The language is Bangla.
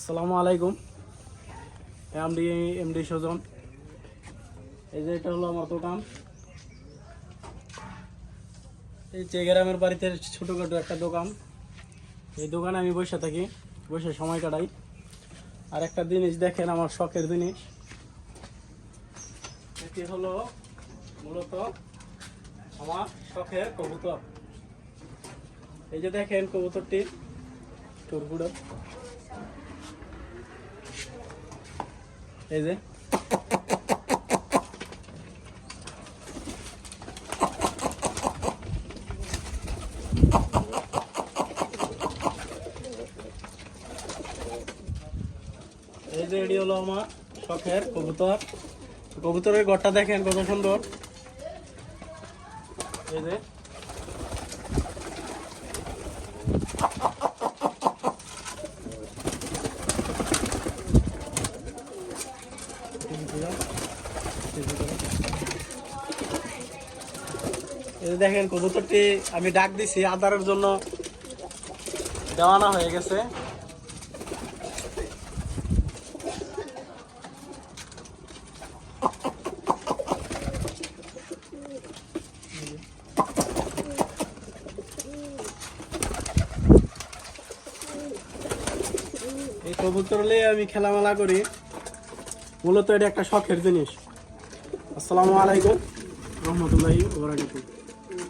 আসসালামু আলাইকুম। MD MD Sujan. এই যে এটা হলো আমার দোকান। এই যে গ্রামের বাড়িতে ছোটোখাটো একটা দোকান। এই দোকানে আমি বসে থাকি, বসে সময় কাটাই। আর একটা জিনিস দেখেন, আমার শখের জিনিস। এটি হলো মূলত আমার শখের কবুতর। এই যে দেখেন কবুতরটি টুরগুড়ো, এই যে এটি হলো আমার শখের কবুতর। কবুতরের ঘরটা দেখেন কত সুন্দর। এই যে দেখেন কবুতরটি আমি ডাক দিছি আদারের জন্য, দেওয়ানা হয়ে গেছে। এই কবুতর নিয়ে আমি খেলামেলা করি, মূলত এটা একটা শখের জিনিস। আসসালামু আলাইকুম রহমতুল্লাহি ওয়া বারাকাতুহু।